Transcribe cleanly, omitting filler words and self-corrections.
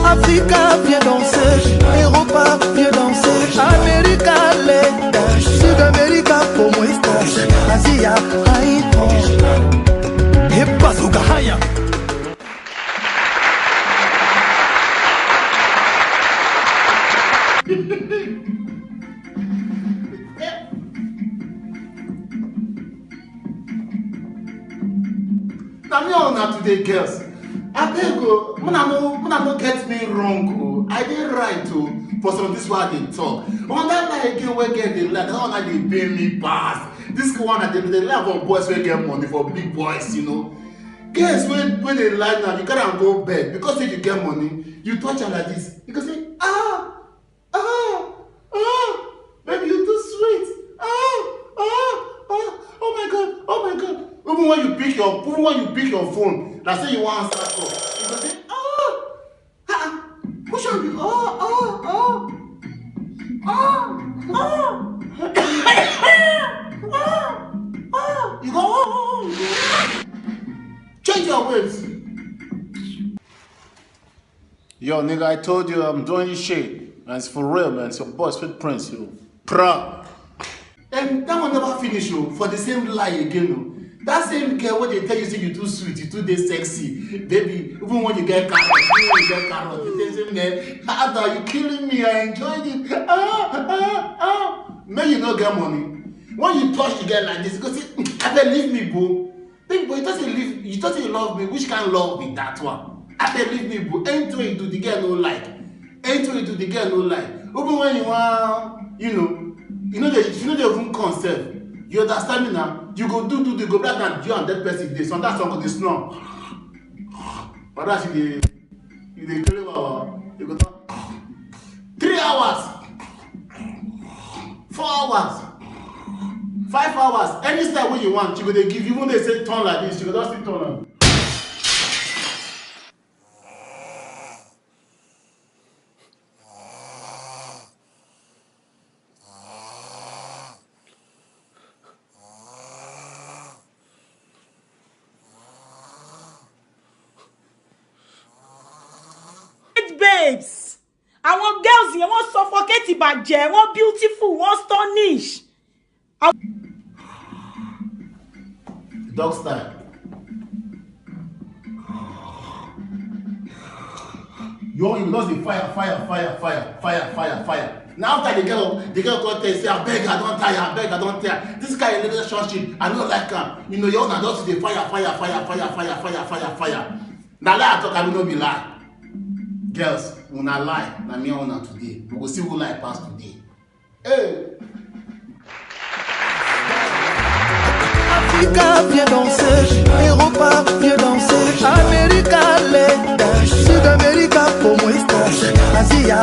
Africa, viens danser. Europa, viens danser. America, les Sud-America, como estas. Asia, Haïti. Et bazooka, haya. Now me on today, girls. I beg you, muna no get me wrong. I did right for some of this what they talk. On that lie again, we get the lie. That one that they pay me pass. This one that they lie for boys we get money for big boys, you know. Girls when they lie now, you gotta go bed because if you get money, you touch her like this. You can say baby you too sweet. Oh my god. Even when you pick your phone, like say you want to start call, you go say, push on you, you go, change your ways. Yo, nigga, I told you I'm doing this shit, and it's for real, man. It's your boy, Sweet Prince, yo. Proud. And that one never finish, yo, for the same lie again, yo. That same girl when they tell you say you too sweet, you too sexy, baby. Even when you get carrot, you say same girl, you killing me. I enjoyed it. May you not get money. When you touch the girl like this, you go say, I believe me, boo. Think, boy, you thought you love me. Which kind of love be that one? I believe me, boo. Anything you do, the girl no like. Anything you do, the girl no like. Even when you want, you know they even concept. You understand me now? You go do, go black and you and that person dey. So that song go dey snore. But that's you dey kill you go talk 3 hours, 4 hours, 5 hours, any style wey you want, you go dey give. Even they say turn like this, you go just still turn am. Babes, àwọn girls yẹn wọ́n suffocate ìbàjẹ́, wọ́n beautiful, wọ́n astonish. Dog style. You just dey fire. Now after the girl come tell you say abeg I don tire. This kind of relationship I no like am. You know your own na just dey fire. Na lie I talk, I no be lie. Girls, una lie, na me and una today. We go see who lie pass today. Hey! Africa, viens danser. Europa, viens danser. America, les Sud-America, como estas. Asia,